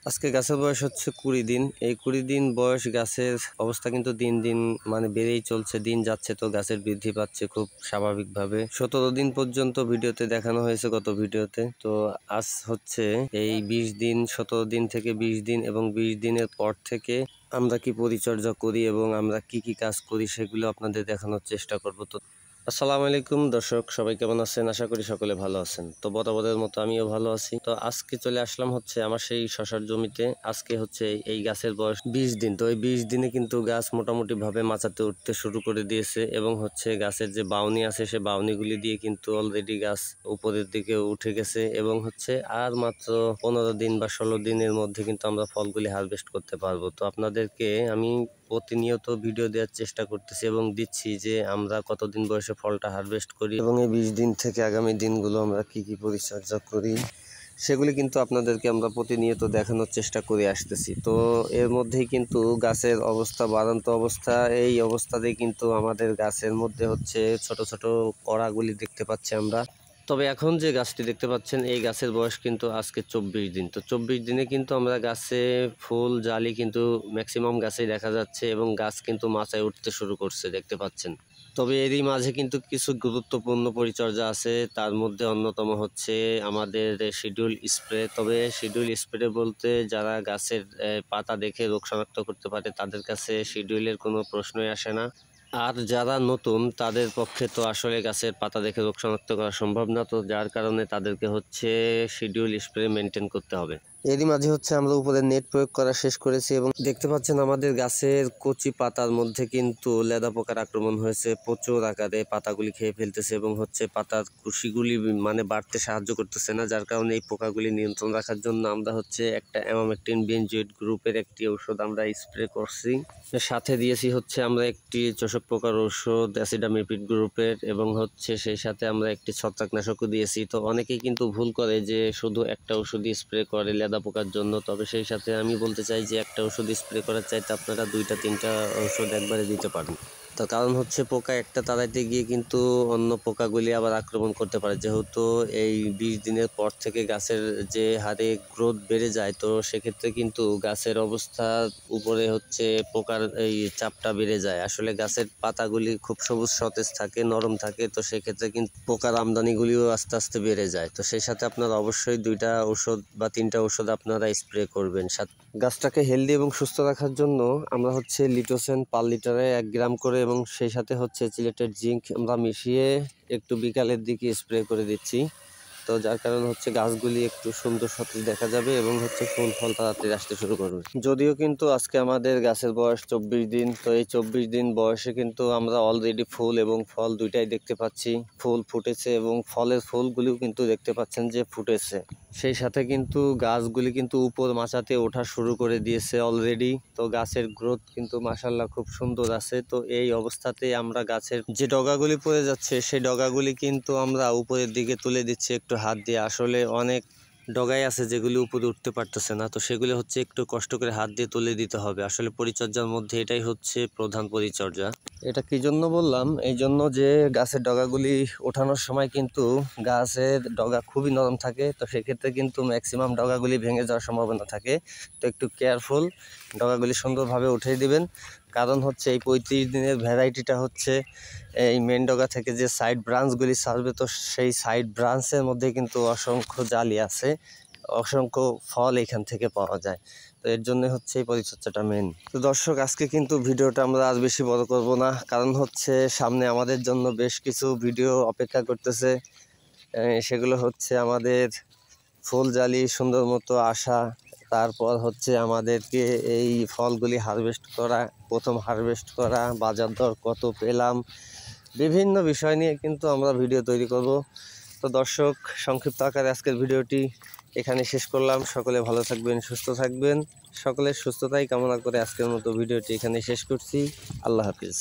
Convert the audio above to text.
আজকে গাছের বয়স হচ্ছে 20 দিন। এই 20 দিন বয়স গাছের অবস্থা কিন্তু দিন দিন বেড়েই চলছে, দিন যাচ্ছে তো গাছের বৃদ্ধি পাচ্ছে খুব স্বাভাবিকভাবে। 17 দিন পর্যন্ত ভিডিওতে দেখানো হয়েছে গত ভিডিওতে। তো আজ হচ্ছে এই 20 দিন, 17 দিন থেকে 20 দিন এবং 20 দিনের পর থেকে আমরা কি পরিচর্যা করি এবং আমরা কি কি কাজ করি সেগুলো আপনাদের দেখানোর চেষ্টা করব। তো আসসালামু আলাইকুম দর্শক, সবাই কেমন আছেন? আশা করি সকলে ভালো আছেন। তো বরাবরের মতো আমিও ভালো আছি। তো আজকে চলে আসলাম হচ্ছে আমার সেই শশার জমিতে। আজকে হচ্ছে এই গাছের বয়স 20 দিন। তো এই 20 দিনে কিন্তু গাছ মোটামুটি ভাবে মাচাতে উঠতে শুরু করে দিয়েছে এবং হচ্ছে গাছের যে বাউনি আছে সে বাউনিগুলি দিয়ে কিন্তু অলরেডি গাছ উপরের দিকে উঠে গেছে এবং হচ্ছে আর মাত্র 15 দিন বা 16 দিনের মধ্যে কিন্তু আমরা ফলগুলি হারভেস্ট করতে পারবো। তো আপনাদেরকে আমি প্রতিনিয়ত ভিডিও দেওয়ার চেষ্টা করতেছি এবং দিচ্ছি যে আমরা কতদিন বয়সে ফলটা হারভেস্ট করি এবং এই 20 দিন থেকে আগামী দিনগুলো আমরা কি কি পরিচর্যা করি সেগুলি কিন্তু আপনাদেরকে আমরা প্রতিনিয়ত দেখানোর চেষ্টা করে আসতেছি। তো এর মধ্যেই কিন্তু গাছের অবস্থা বাড়ন্ত অবস্থা, এই অবস্থাতেই কিন্তু আমাদের গাছের মধ্যে হচ্ছে ছোট ছোট কড়াগুলি দেখতে পাচ্ছি আমরা। তবে এখন যে গাছটি দেখতে পাচ্ছেন এই গাছের বয়স কিন্তু আজকে 24 দিন। তো 24 দিনে কিন্তু আমরা গাছে ফুল জালি কিন্তু ম্যাক্সিমাম গাছেই দেখা যাচ্ছে এবং গাছ কিন্তু মাচায় উঠতে শুরু করছে দেখতে পাচ্ছেন। তবে এরই মাঝে কিন্তু কিছু গুরুত্বপূর্ণ পরিচর্যা আছে, তার মধ্যে অন্যতম হচ্ছে আমাদের শিডিউল স্প্রে। তবে শিডিউল স্প্রে বলতে যারা গাছের পাতা দেখে রোগ শনাক্ত করতে পারে তাদের কাছে শিডিউলের কোনো প্রশ্নই আসে না। আর যারা নতুন তাদের পক্ষে তো আসলে গাছের পাতা দেখে রোগ শনাক্ত করা সম্ভব না, তো যার কারণে তাদেরকে হচ্ছে শিডিউল স্প্রে মেনটেন করতে হবে। এরই মাঝে হচ্ছে আমরা উপরে নেট প্রয়োগ করা শেষ করেছি এবং দেখতে পাচ্ছেন আমাদের গাছের কচি পাতার মধ্যে কিন্তু লেদা পোকার আক্রমণ হয়েছে, প্রচুর আকারে পাতাগুলি খেয়ে ফেলতেছে এবং হচ্ছে পাতার কুশিগুলি বাড়তে সাহায্য করতেছে না, যার কারণে এই পোকাগুলি নিয়ন্ত্রণ রাখার জন্য আমরা হচ্ছে একটা অ্যামামেকটিন বেনজয়েড গ্রুপের একটি ঔষধ আমরা স্প্রে করছি। সাথে দিয়েছি হচ্ছে আমরা একটি চোষক পোকার ঔষধ অ্যাসিডামিপিড গ্রুপের এবং হচ্ছে সেই সাথে আমরা একটি ছত্রাকনাশকও দিয়েছি। তো অনেকেই কিন্তু ভুল করে যে শুধু একটা ওষুধই স্প্রে করে লেদা পোকার জন্য। তবে সেই সাথে আমি বলতে চাই যে একটা ওষুধ স্প্রে করার চাইতে আপনারা 2টা 3টা ওষুধ একবারে দিতে পারেন। তার কারণ হচ্ছে পোকা একটা তাড়াইতে গিয়ে কিন্তু অন্য পোকাগুলি আবার আক্রমণ করতে পারে। যেহেতু এই 20 দিনের পর থেকে গাছের যে হারে গ্রোথ বেড়ে যায়, তো সেক্ষেত্রে কিন্তু গাছের অবস্থার উপরে হচ্ছে পোকার এই চাপটা বেড়ে যায়। আসলে গাছের পাতাগুলি খুব সবুজ সতেজ থাকে, নরম থাকে, তো সেক্ষেত্রে কিন্তু পোকার আমদানিগুলিও আস্তে আস্তে বেড়ে যায়। তো সেই সাথে আপনারা অবশ্যই 2টা ওষুধ বা 3টা ওষুধ আপনারা স্প্রে করবেন। গাছটাকে হেলদি এবং সুস্থ রাখার জন্য আমরা হচ্ছে লিটোসেন পার লিটারে 1 গ্রাম করে এবং সেই সাথে হচ্ছে চিলেটেড জিঙ্ক আমরা মিশিয়ে একটু বিকালের দিকে স্প্রে করে দিচ্ছি। তো যার কারণে হচ্ছে গাছগুলি একটু সুন্দর সতেজ দেখা যাবে এবং হচ্ছে ফুল ফল তাড়াতাড়ি আসতে শুরু করবে। যদিও কিন্তু আজকে আমাদের গাছের বয়স 24 দিন। তো এই 24 দিন বয়সে কিন্তু আমরা অলরেডি ফুল এবং ফল 2টাই দেখতে পাচ্ছি। ফুল ফুটেছে এবং ফলের ফুলগুলিও কিন্তু দেখতে পাচ্ছেন যে ফুটেছে। সেই সাথে কিন্তু গাছগুলি কিন্তু উপর মাচাতে ওঠা শুরু করে দিয়েছে অলরেডি। তো গাছের গ্রোথ কিন্তু মাশাআল্লাহ খুব সুন্দর আছে। তো এই অবস্থাতে আমরা গাছের যে ডগাগুলি পড়ে যাচ্ছে সেই ডগাগুলি কিন্তু আমরা উপরের দিকে তুলে দিচ্ছি একটু হাত দিয়ে। আসলে অনেক ডগাই আছে যেগুলি উপরে উঠতে পারতেছে না, তো সেগুলি হচ্ছে একটু কষ্ট করে হাত দিয়ে তুলে দিতে হবে। আসলে পরিচর্যার মধ্যে এটাই হচ্ছে প্রধান পরিচর্যা। এটা কি জন্য বললাম? এই জন্য যে গাছের ডগাগুলি ওঠানোর সময় কিন্তু গাছের ডগা খুবই নরম থাকে, তো সেক্ষেত্রে কিন্তু ম্যাক্সিমাম ডগাগুলি ভেঙে যাওয়ার সম্ভাবনা থাকে। তো একটু কেয়ারফুল, ডগাগুলি সুন্দরভাবে উঠিয়ে দিবেন। কারণ হচ্ছে এই 35 দিনের ভ্যারাইটিটা হচ্ছে এই মেন ডগা থেকে যে সাইড ব্রাঞ্চগুলি ছাড়বে, তো সেই সাইড ব্রাঞ্চের মধ্যে কিন্তু অসংখ্য জালি আছে, অসংখ্য ফল এখান থেকে পাওয়া যায়। তো এর জন্য হচ্ছে এই পরিচর্যাটা মেন। তো দর্শক, আজকে কিন্তু ভিডিওটা আমরা আর বেশি বড় করব না, কারণ হচ্ছে সামনে আমাদের জন্য বেশ কিছু ভিডিও অপেক্ষা করতেছে। সেগুলো হচ্ছে আমাদের ফুল জালি সুন্দর মতো আসা, তারপর হচ্ছে আমাদেরকে এই ফলগুলি হারভেস্ট করা, প্রথম হারভেস্ট করা, বাজার দর কত পেলাম, বিভিন্ন বিষয় নিয়ে কিন্তু আমরা ভিডিও তৈরি করব। তো দর্শক, সংক্ষিপ্ত আকারে আজকের ভিডিওটি এখানে শেষ করলাম। সকলে ভালো থাকবেন, সুস্থ থাকবেন। সকলের সুস্থতাই কামনা করে আজকের মতো ভিডিওটি এখানে শেষ করছি। আল্লাহ হাফিজ।